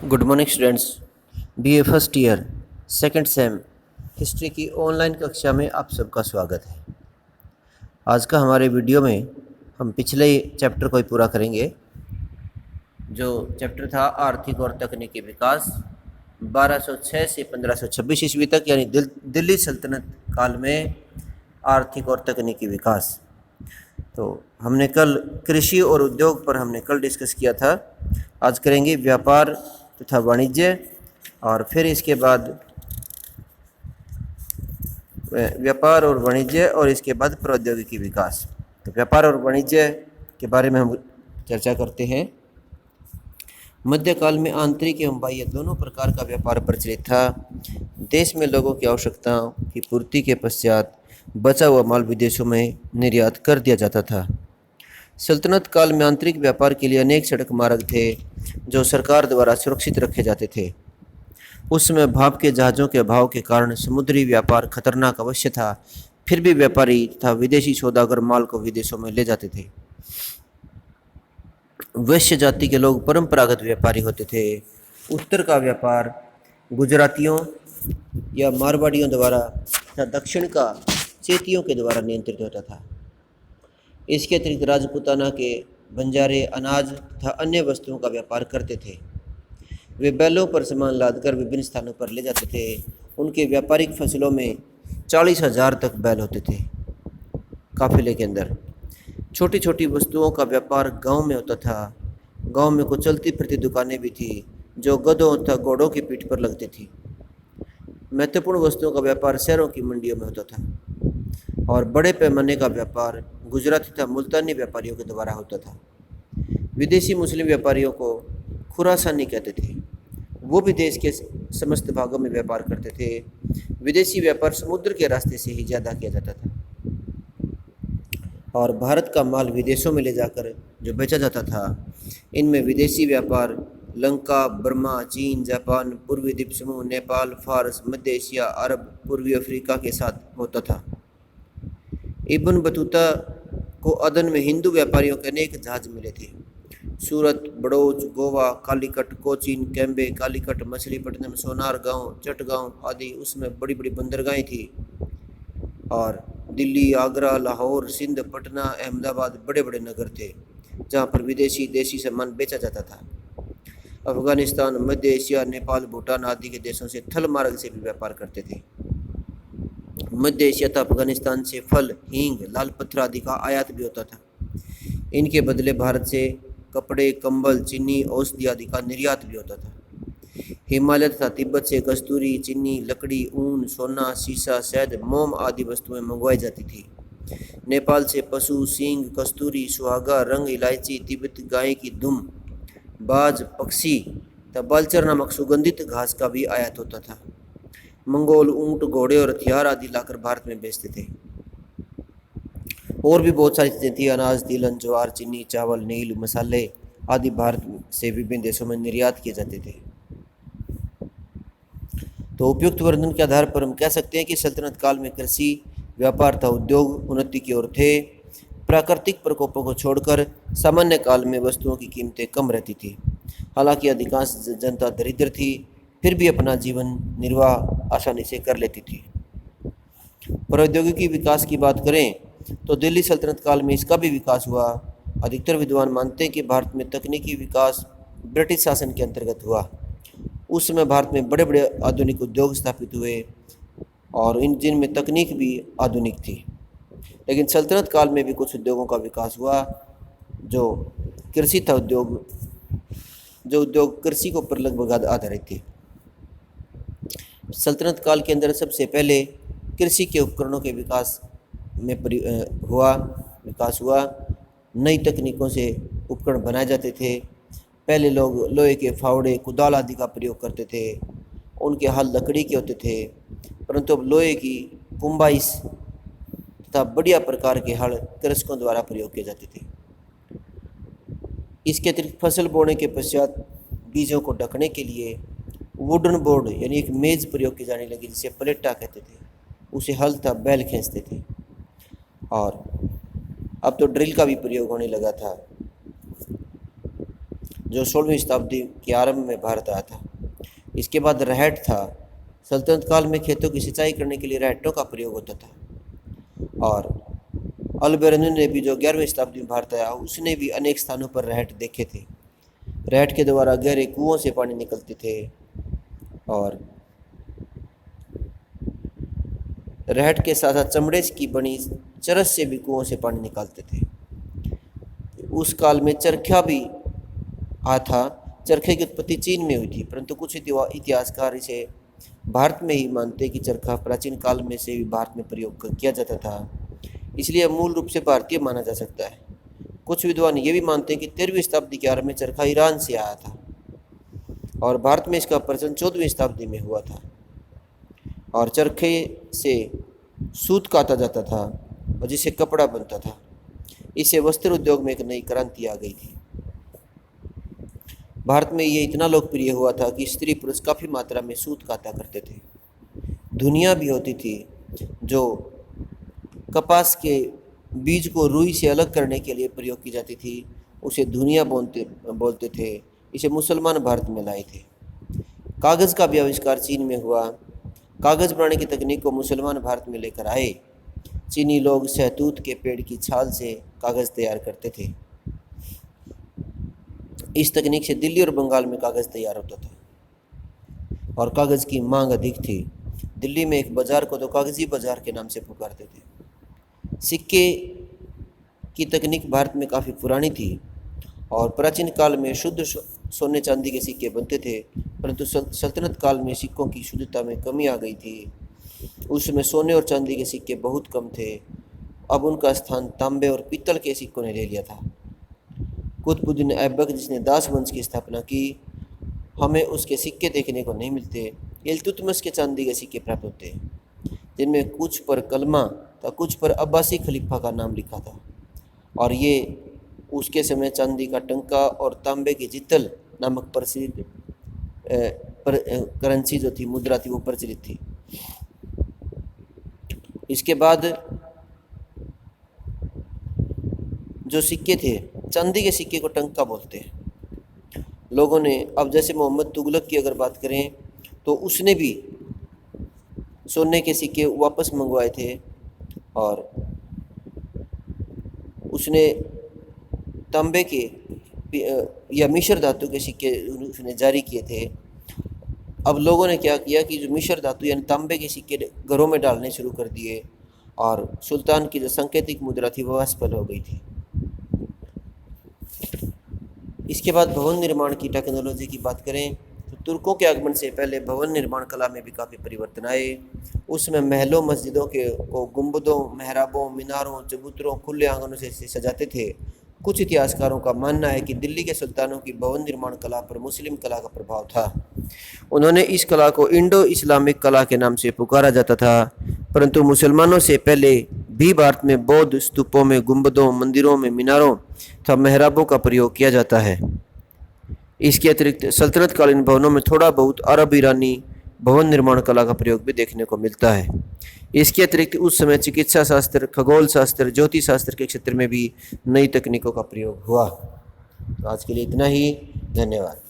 Good morning students. BA first year second same history की online कक्षा में आप सबका स्वागत है। आज का हमारे वीडियो में हम पिछले चैप्टर को ही पूरा करेंगे। जो चैप्टर था आर्थिक और तकनीकी विकास 1206 से 1526 ईस्वी तक, यानी दिल्ली सल्तनत काल में आर्थिक और तकनीकी विकास। तो हमने कल कृषि और उद्योग पर हमने कल डिस्कस किया था। आज करेंगे व्यापार तथा वाणिज्य, और फिर इसके बाद व्यापार और वाणिज्य और इसके बाद प्रौद्योगिकी विकास। तो व्यापार और वाणिज्य के बारे में हम चर्चा करते हैं। मध्यकाल में आंतरिक एवं बाह्य दोनों प्रकार का व्यापार प्रचलित था। देश में लोगों की आवश्यकताओं की पूर्ति के पश्चात बचा हुआ माल विदेशों में निर्यात कर दिया जाता था। सल्तनत काल में आंतरिक व्यापार के लिए अनेक सड़क मार्ग थे जो सरकार द्वारा सुरक्षित रखे जाते थे। उस समय भाप के जहाज़ों के अभाव के कारण समुद्री व्यापार खतरनाक अवश्य था, फिर भी व्यापारी तथा विदेशी सौदागर माल को विदेशों में ले जाते थे। वैश्य जाति के लोग परंपरागत व्यापारी होते थे। उत्तर का व्यापार गुजरातियों या मारवाड़ियों द्वारा तथा दक्षिण का चेतियों के द्वारा नियंत्रित होता था। इसके अतिरिक्त राजपूताना के बंजारे अनाज तथा अन्य वस्तुओं का व्यापार करते थे। वे बैलों पर सामान लादकर विभिन्न स्थानों पर ले जाते थे। उनके व्यापारिक फसलों में 40,000 तक बैल होते थे काफिले के अंदर। छोटी छोटी वस्तुओं का व्यापार गांव में होता था। गांव में कुछ चलती फिरती दुकानें भी थी जो गधों तथा घोड़ों की पीठ पर लगती थी। महत्वपूर्ण वस्तुओं का व्यापार शहरों की मंडियों में होता था, और बड़े पैमाने का व्यापार गुजराती तथा मुल्तानी व्यापारियों के द्वारा होता था। विदेशी मुस्लिम व्यापारियों को खुरासानी कहते थे। वो भी देश के समस्त भागों में व्यापार करते थे। विदेशी व्यापार समुद्र के रास्ते से ही ज़्यादा किया जाता था, और भारत का माल विदेशों में ले जाकर जो बेचा जाता था, इनमें विदेशी व्यापार लंका, बर्मा, चीन, जापान, पूर्वी द्वीप समूह, नेपाल, फारस, मध्य एशिया, अरब, पूर्वी अफ्रीका के साथ होता था। इब्न बतूता को अदन में हिंदू व्यापारियों के अनेक जहाज मिले थे। सूरत, बड़ौच, गोवा, कालीकट, कोचीन, कैम्बे, कालीकट, मछलीपट्टनम, सोनार गांव, चटगांव आदि उसमें बड़ी बड़ी बंदरगाहें थी। और दिल्ली, आगरा, लाहौर, सिंध, पटना, अहमदाबाद बड़े बड़े नगर थे जहां पर विदेशी देशी सामान बेचा जाता था। अफगानिस्तान, मध्य एशिया, नेपाल, भूटान आदि के देशों से थल मार्ग से भी व्यापार करते थे। मध्य एशिया तथा अफगानिस्तान से फल, हींग, लाल पत्थर आदि का आयात भी होता था। इनके बदले भारत से कपड़े, कंबल, चीनी, औषधि आदि का निर्यात भी होता था। हिमालय तथा तिब्बत से कस्तूरी, चीनी, लकड़ी, ऊन, सोना, सीसा, शहद, मोम आदि वस्तुएं मंगवाई जाती थी। नेपाल से पशु, सींग, कस्तूरी, सुहागा, रंग, इलायची, तिब्बत गाय की दुम, बाज, पक्षी तथा बालचर नामक सुगंधित घास का भी आयात होता था। मंगोल ऊंट, घोड़े और हथियार आदि लाकर भारत में बेचते थे। और भी बहुत सारी चीज़ें थी। अनाज, तिलहन, ज्वार, चीनी, चावल, नील, मसाले आदि भारत से विभिन्न देशों में निर्यात किए जाते थे। तो उपयुक्त वर्णन के आधार पर हम कह सकते हैं कि सल्तनत काल में कृषि, व्यापार तथा उद्योग उन्नति की ओर थे। प्राकृतिक प्रकोपों को छोड़कर सामान्य काल में वस्तुओं की कीमतें कम रहती थी। हालांकि अधिकांश जनता दरिद्र थी, फिर भी अपना जीवन निर्वाह आसानी से कर लेती थी। प्रौद्योगिकी विकास की बात करें तो दिल्ली सल्तनत काल में इसका भी विकास हुआ। अधिकतर विद्वान मानते हैं कि भारत में तकनीकी विकास ब्रिटिश शासन के अंतर्गत हुआ। उस समय भारत में बड़े बड़े आधुनिक उद्योग स्थापित हुए, और इन जिनमें तकनीक भी आधुनिक थी। लेकिन सल्तनत काल में भी कुछ उद्योगों का विकास हुआ जो कृषि था जो उद्योग कृषि के ऊपर लगभग आधारित थे। सल्तनत काल के अंदर सबसे पहले कृषि के उपकरणों के विकास में विकास हुआ। नई तकनीकों से उपकरण बनाए जाते थे। पहले लोग लोहे के फावड़े, कुदाल आदि का प्रयोग करते थे। उनके हल लकड़ी के होते थे, परंतु अब लोहे की कुंबाइस तथा बढ़िया प्रकार के हल कृषकों द्वारा प्रयोग किए जाते थे। इसके अतिरिक्त फसल बोने के पश्चात बीजों को ढकने के लिए वुडन बोर्ड यानी एक मेज प्रयोग की जाने लगी, जिसे पलेटा कहते थे। उसे हल तथा बैल खींचते थे। और अब तो ड्रिल का भी प्रयोग होने लगा था। जो 16वीं शताब्दी के आरंभ में भारत आया था। इसके बाद रहट था। सल्तनत काल में खेतों की सिंचाई करने के लिए रहटों का प्रयोग होता था। और अल-बेरूनी ने भी, जो 11वीं शताब्दी में भारत आया, उसने भी अनेक स्थानों पर रहट देखे थे। रहट के द्वारा गहरे कुओं से पानी निकलते थे और रहट के साथ साथ चमड़े की बनी चरस से भी कुओं से पानी निकालते थे। उस काल में चरखा भी आया था। चरखे की उत्पत्ति चीन में हुई थी, परंतु कुछ इतिहासकार इसे भारत में ही मानते हैं कि चरखा प्राचीन काल में से भी भारत में प्रयोग किया जाता था, इसलिए मूल रूप से भारतीय माना जा सकता है। कुछ विद्वान ये भी मानते हैं कि 13वीं शताब्दी के आरंभ में चरखा ईरान से आया था और भारत में इसका प्रचलन 14वीं शताब्दी में हुआ था। और चरखे से सूत काता जाता था और जिससे कपड़ा बनता था। इससे वस्त्र उद्योग में एक नई क्रांति आ गई थी। भारत में ये इतना लोकप्रिय हुआ था कि स्त्री पुरुष काफ़ी मात्रा में सूत काता करते थे। धुनिया भी होती थी, जो कपास के बीज को रुई से अलग करने के लिए प्रयोग की जाती थी, उसे धुनिया बोलते थे। इसे मुसलमान भारत में लाए थे। कागज़ का भी आविष्कार चीन में हुआ। कागज़ बनाने की तकनीक को मुसलमान भारत में लेकर आए। चीनी लोग शहतूत के पेड़ की छाल से कागज़ तैयार करते थे। इस तकनीक से दिल्ली और बंगाल में कागज़ तैयार होता था और कागज़ की मांग अधिक थी। दिल्ली में एक बाज़ार को तो कागज़ी बाज़ार के नाम से पुकारते थे। सिक्के की तकनीक भारत में काफ़ी पुरानी थी और प्राचीन काल में शुद्ध सोने चांदी के सिक्के बनते थे, परंतु सल्तनत काल में सिक्कों की शुद्धता में कमी आ गई थी। उस समय सोने और चांदी के सिक्के बहुत कम थे। अब उनका स्थान तांबे और पीतल के सिक्कों ने ले लिया था। कुतुबुद्दीन ऐबक, जिसने दास वंश की स्थापना की, हमें उसके सिक्के देखने को नहीं मिलते। इल्तुतमिश के चांदी के सिक्के प्राप्त होते हैं, जिनमें कुछ पर कलमा था, कुछ पर अब्बासी खलीफा का नाम लिखा था और ये उसके समय चांदी का टंका और तांबे की जितल नामक प्रसिद्ध करेंसी जो थी, मुद्रा थी, वो प्रचलित थी। इसके बाद जो सिक्के थे, चांदी के सिक्के को टंका बोलते हैं। लोगों ने, अब जैसे मोहम्मद तुगलक की अगर बात करें तो उसने भी सोने के सिक्के वापस मंगवाए थे और उसने तांबे के या मिश्र धातु के सिक्के उसने जारी किए थे। अब लोगों ने क्या किया कि जो मिश्र धातु यानी तांबे के सिक्के घरों में डालने शुरू कर दिए और सुल्तान की जो सांकेतिक मुद्रा थी वह असफल हो गई थी। इसके बाद भवन निर्माण की टेक्नोलॉजी की बात करें तो तुर्कों के आगमन से पहले भवन निर्माण कला में भी काफ़ी परिवर्तन आए। उसमें महलों, मस्जिदों को गुंबदों, मेहराबों, मीनारों, चबूतरों, खुले आंगनों से सजाते थे। कुछ इतिहासकारों का मानना है कि दिल्ली के सुल्तानों की भवन निर्माण कला पर मुस्लिम कला का प्रभाव था। उन्होंने इस कला को इंडो इस्लामिक कला के नाम से पुकारा जाता था, परंतु मुसलमानों से पहले भी भारत में बौद्ध स्तूपों में गुंबदों, मंदिरों में मीनारों तथा मेहराबों का प्रयोग किया जाता है। इसके अतिरिक्त सल्तनत कालीन भवनों में थोड़ा बहुत अरब ईरानी भवन निर्माण कला का प्रयोग भी देखने को मिलता है। इसके अतिरिक्त उस समय चिकित्सा शास्त्र, खगोल शास्त्र, ज्योतिष शास्त्र के क्षेत्र में भी नई तकनीकों का प्रयोग हुआ। तो आज के लिए इतना ही। धन्यवाद।